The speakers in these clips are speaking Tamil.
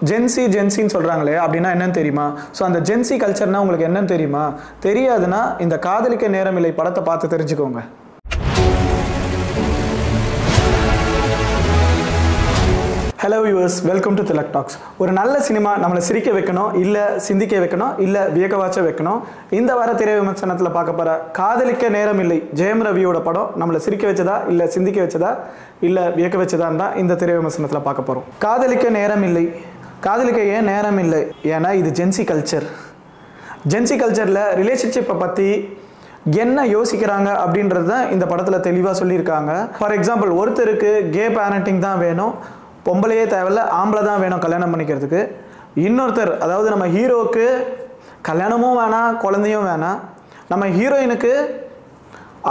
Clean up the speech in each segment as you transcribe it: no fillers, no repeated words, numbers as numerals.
ஜென்சின்னு சொல்றாங்களே அப்படின்னா என்னன்னு தெரியுமா? ஸோ அந்த ஜென்சி கல்ச்சர்னா உங்களுக்கு என்னன்னு தெரியுமா? தெரியாதுன்னா இந்த காதலிக்க நேரமில்லை படத்தை பார்த்து தெரிஞ்சுக்கோங்க. Hello viewers, welcome to Tilak talks. ஒரு நல்ல சினிமா நம்மளை சிரிக்க வைக்கணும், இல்லை சிந்திக்க வைக்கணும், இல்லை வியக்கவாச்ச வைக்கணும். இந்த வார திரை விமர்சனத்தில் பார்க்க போகிற காதலிக்க நேரம் இல்லை ஜெயம் ரவியோட படம் நம்மளை சிரிக்க வச்சதா, இல்லை சிந்திக்க வச்சதா, இல்லை வியக்க வச்சதான்னு தான் இந்த திரை விமர்சனத்தில் பார்க்க போகிறோம். காதலிக்க நேரம் இல்லை. காதலிக்க ஏன் நேரம் இல்லை? ஏன்னா இது ஜென்சி கல்ச்சர். ஜென்சி கல்ச்சரில் ரிலேஷன்ஷிப்பை பற்றி என்ன யோசிக்கிறாங்க அப்படின்றது தான் இந்த படத்தில் தெளிவாக சொல்லியிருக்காங்க. ஃபார் எக்ஸாம்பிள், ஒருத்தருக்கு கே பேரண்டிங் தான் வேணும், பொம்பளையே தேவையில்ல, ஆம்பளை தான் வேணும் கல்யாணம் பண்ணிக்கிறதுக்கு. இன்னொருத்தர், அதாவது நம்ம ஹீரோவுக்கு கல்யாணமும் வேணாம், குழந்தையும் வேணாம். நம்ம ஹீரோயினுக்கு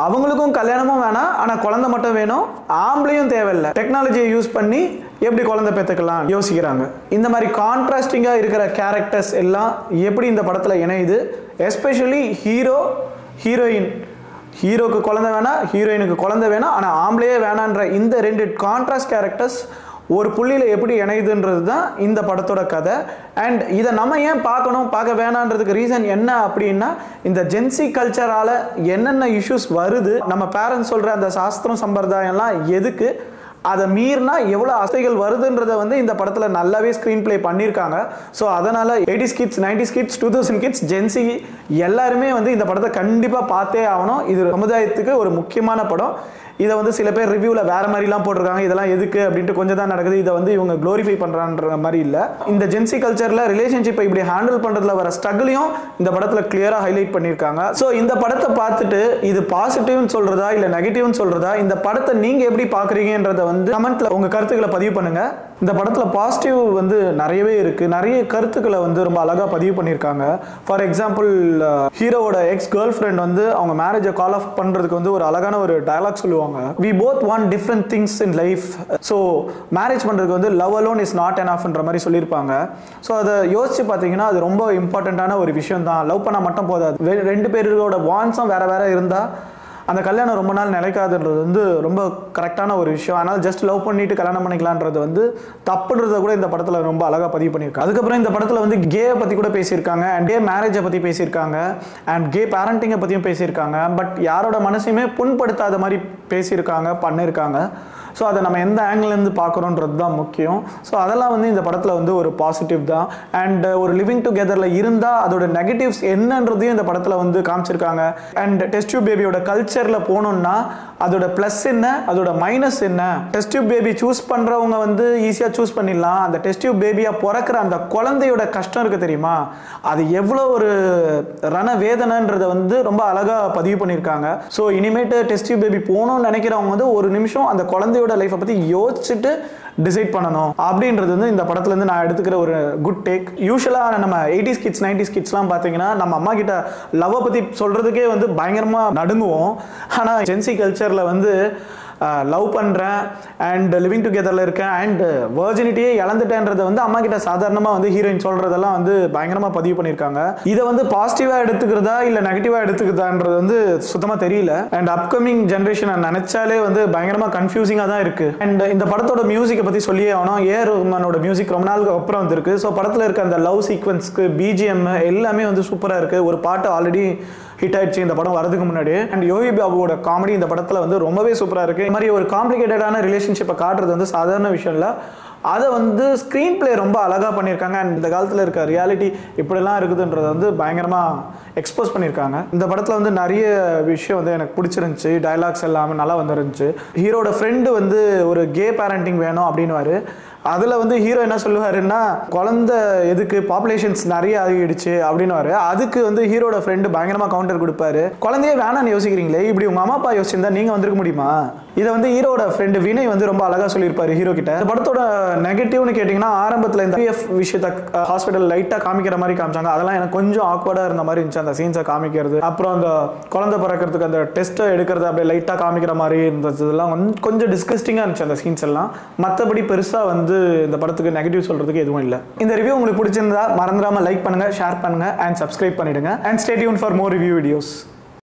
அவங்களுக்கும் கல்யாணமும் வேணாம், ஆனால் குழந்தை மட்டும் வேணும், ஆம்பளையும் தேவையில்லை. டெக்னாலஜியை யூஸ் பண்ணி எப்படி குழந்தை பெற்றுக்கலாம் யோசிக்கிறாங்க. இந்த மாதிரி கான்ட்ராஸ்டிங்காக இருக்கிற கேரக்டர்ஸ் எல்லாம் எப்படி இந்த படத்தில் இணையுது? Especially heroine. ஹீரோக்கு குழந்தை வேணாம், ஹீரோயினுக்கு குழந்தை வேணாம், ஆனால் ஆம்பளையே வேணான்ற இந்த ரெண்டு கான்ட்ராஸ்ட் கேரக்டர்ஸ் ஒரு புள்ளியில் எப்படி இணையுதுன்றது தான் இந்த படத்தோட கதை. அண்ட் இதை நம்ம ஏன் பார்க்க வேணான்றதுக்கு ரீசன் என்ன அப்படின்னா, இந்த ஜென்சி கல்ச்சரால் என்னென்ன இஷ்யூஸ் வருது, நம்ம பேரண்ட்ஸ் சொல்கிற அந்த சாஸ்திரம் சம்பிரதாயம்லாம் எதுக்கு, அதை மீறினா எவ்வளோ அசைகள் வருதுன்றதை வந்து இந்த படத்தில் நல்லாவே ஸ்க்ரீன் பிளே பண்ணியிருக்காங்க. ஸோ அதனால் 80s kids, 90s kids, 2000 kids, gen Z எல்லாருமே வந்து இந்த படத்தை கண்டிப்பாக பார்த்தே ஆகணும். இது சமுதாயத்துக்கு ஒரு முக்கியமான படம். இதை வந்து சில பேர் ரிவ்யூவில் வேறு மாதிரிலாம் போட்டிருக்காங்க, இதெல்லாம் எதுக்கு அப்படின்ட்டு கொஞ்சம் தான் நடக்குது, இதை வந்து இவங்க க்ளோரிஃபை பண்ணுறான்ற மாதிரி இல்லை. இந்த ஜென்சி கல்ச்சரில் ரிலேஷன்ஷிப்பை இப்படி ஹேண்டில் பண்ணுறதுல வர ஸ்ட்ரகிளையும் இந்த படத்தில் கிளியராக ஹைலைட் பண்ணியிருக்காங்க. ஸோ இந்த படத்தை பார்த்துட்டு இது பாசிட்டிவ்னு சொல்கிறதா இல்லை நெகட்டிவ்னு சொல்கிறதா, இந்த படத்தை நீங்கள் எப்படி பார்க்குறீங்கன்றதை வந்து கமெண்ட்டில் உங்கள் கருத்துக்களை பதிவு பண்ணுங்கள். இந்த படத்தில் பாசிட்டிவ் வந்து நிறையவே இருக்குது, நிறைய கருத்துக்களை வந்து ரொம்ப அழகாக பதிவு பண்ணியிருக்காங்க. ஃபார் எக்ஸாம்பிள், ஹீரோவோட எக்ஸ் கேர்ள் ஃப்ரெண்ட் வந்து அவங்க மேரேஜை கால் ஆஃப் பண்ணுறதுக்கு வந்து ஒரு அழகான ஒரு டயலாக் சொல்லுவாங்க. We both want different things in life. So marriage பண்ணுறதுக்கு வந்து love alone is not enough-ன்ற மாதிரி சொல்லியிருப்பாங்க. ஸோ அதை யோசிச்சு பார்த்தீங்கன்னா அது ரொம்ப இம்பார்ட்டண்ட்டான ஒரு விஷயம் தான். லவ் பண்ணால் மட்டும் போதாது, ரெண்டு பேரோட வான்ஸும் வேறு வேறு இருந்தால் அந்த கல்யாணம் ரொம்ப நாள் நிலைக்காதுன்றது வந்து ரொம்ப கரெக்டான ஒரு விஷயம். ஆனால் ஜஸ்ட் லவ் பண்ணிட்டு கல்யாணம் பண்ணிக்கலான்றது வந்து தப்புன்றதை கூட இந்த படத்தில் ரொம்ப அழகாக பதிவு பண்ணியிருக்காங்க. அதுக்கப்புறம் இந்த படத்தில் வந்து கேயை பற்றி கூட பேசியிருக்காங்க, அண்ட் கே மேரேஜை பற்றி பேசியிருக்காங்க, அண்ட் கே பேரண்டிங்கை பற்றியும் பேசியிருக்காங்க. பட் யாரோட மனசையுமே புண்படுத்தாத மாதிரி பண்ணியிருக்காங்க. ஸோ அதை நம்ம எந்த ஆங்கிலேருந்து பார்க்குறோன்றது தான் முக்கியம். ஸோ அதெல்லாம் வந்து இந்த படத்தில் வந்து ஒரு பாசிட்டிவ் தான். அண்ட் ஒரு லிவிங் டுகெதரில் இருந்தால் அதோட நெகட்டிவ்ஸ் என்னன்றதையும் இந்த படத்தில் வந்து காமிச்சிருக்காங்க. அண்ட் டெஸ்ட் டியூப் பேபியோட கல்ச்சரில் போகணுன்னா அதோட ப்ளஸ் என்ன, அதோட மைனஸ் என்ன. டெஸ்ட் டியூப் பேபி சூஸ் பண்ணுறவங்க வந்து ஈஸியாக சூஸ் பண்ணிடலாம். அந்த டெஸ்ட் டியூப் பேபியாக பிறக்கிற அந்த குழந்தையோட கஷ்டம் இருக்குது தெரியுமா, அது எவ்வளோ ஒரு ரண வேதனைன்றதை வந்து ரொம்ப அழகாக பதிவு பண்ணியிருக்காங்க. ஸோ இனிமேட்டு டெஸ்ட் டியூப் பேபி போகணும்னு நினைக்கிறவங்க வந்து ஒரு நிமிஷம் அந்த குழந்தையோட லைஃப்பை பற்றி யோசிச்சுட்டு டிசைட் பண்ணணும் அப்படின்றது வந்து இந்த படத்துலேருந்து நான் எடுத்துக்கிற ஒரு குட் டேக். யூஸ்வலாக நம்ம 80s கிட்ஸ் 90s கிட்ஸ்லாம் பார்த்தீங்கன்னா நம்ம அம்மா கிட்ட லவ்வை பற்றி சொல்கிறதுக்கே வந்து பயங்கரமாக நடுங்குவோம். ஆனால் ஜென்சி கல்ச்சரில் வந்து லவ் பண்ணுறேன் அண்ட் லிவிங் டுகெதரில் இருக்கேன் அண்ட் வர்ஜினிட்டியே இழந்துட்டேன்றதை வந்து அம்மா கிட்ட சாதாரணமாக வந்து ஹீரோயின் சொல்கிறதெல்லாம் வந்து பயங்கரமாக பதிவு பண்ணியிருக்காங்க. இதை வந்து பாசிட்டிவாக எடுத்துக்கிறதா இல்லை நெகட்டிவாக எடுத்துக்கிறதான்றது வந்து சுத்தமாக தெரியல. அண்ட் அப்கமிங் ஜென்ரேஷனை நினச்சாலே வந்து பயங்கரமாக கன்ஃபியூசிங்காக தான் இருக்குது. அண்ட் இந்த படத்தோட மியூசிக்கை பற்றி சொல்லியே ஆகணும். ஏஆர் ரஹ்மானோட மியூசிக் ரொம்ப நாளுக்கு அப்புறம் வந்துருக்கு. ஸோ படத்தில் இருக்க அந்த லவ் சீக்வன்ஸ்க்கு பிஜிஎம் எல்லாமே வந்து சூப்பராக இருக்குது. ஒரு பாட்டு ஆல்ரெடி ஹிட் ஆயிடுச்சு இந்த படம் வரதுக்கு முன்னாடி. அண்ட் யோகி பாபுவோட காமெடி இந்த படத்தில் வந்து ரொம்பவே சூப்பராக இருக்குது. இந்த மாதிரி ஒரு காம்ப்ளிகேட்டடான ரிலேஷன்ஷிப்பை காட்டுறது வந்து சாதாரண விஷயம் இல்லை. அதை வந்து ஸ்க்ரீன் பிளே ரொம்ப அழகாக பண்ணியிருக்காங்க. அண்ட் இந்த காலத்தில் இருக்க ரியாலிட்டி இப்படிலாம் இருக்குதுன்றதை வந்து பயங்கரமாக எக்ஸ்போஸ் பண்ணியிருக்காங்க. இந்த படத்தில் வந்து நிறைய விஷயம் வந்து எனக்கு பிடிச்சிருந்துச்சு. டயலாக்ஸ் எல்லாமே நல்லா வந்துருந்துச்சு. ஹீரோட ஃப்ரெண்டு வந்து ஒரு கே பேரண்டிங் வேணும் அப்படின்னுவாரு. அதில் வந்து ஹீரோ என்ன சொல்லுவாருன்னா, குழந்தை எதுக்கு, பாப்புலேஷன்ஸ் நிறைய ஆகிடுச்சு அப்படின்னுவாரு. அதுக்கு வந்து ஹீரோட ஃப்ரெண்டு பயங்கரமாக கவுண்டர் கொடுப்பாரு, குழந்தையே வேணான்னு யோசிக்கிறீங்களே, இப்படி உங்கள் அம்மா அப்பா யோசிச்சிருந்தா நீங்கள் வந்திருக்க முடியுமா. இதை வந்து ஹீரோட ஃப்ரெண்டு வினய் வந்து ரொம்ப அழகாக சொல்லியிருப்பாரு ஹீரோ கிட்ட. இந்த படத்தோட நெகட்டிவ்னு கேட்டிங்கன்னா, ஆரம்பத்தில் இந்த பிஎஃப் விஷயத்தை ஹாஸ்பிட்டல் லைட்டாக காமிக்கிற மாதிரி காமிச்சாங்க. அதெல்லாம் எனக்கு கொஞ்சம் ஆக்வர்டாக இருந்த மாதிரி இருந்துச்சு, அந்த சீன்ஸை காமிக்கிறது. அப்புறம் அந்த குழந்தை பிறக்கிறதுக்கு அந்த டெஸ்ட்டை எடுக்கிறது அப்படியே லைட்டாக காமிக்கிற மாதிரி இருந்ததுலாம் கொஞ்சம் டிஸ்கஸ்டிங்காக இருந்துச்சு அந்த சீன்ஸ் எல்லாம். மற்றபடி பெருசாக வந்து இந்த படத்துக்கு நெகட்டிவ் சொல்றதுக்கு எதுவும் இல்லை. இந்த ரிவ்யூ உங்களுக்கு பிடிச்சிருந்தா மறந்துடாம லைக் பண்ணுங்க, ஷேர் பண்ணுங்க அண்ட் சப்ஸ்கிரைப் பண்ணிடுங்க. And stay tune for more review videos.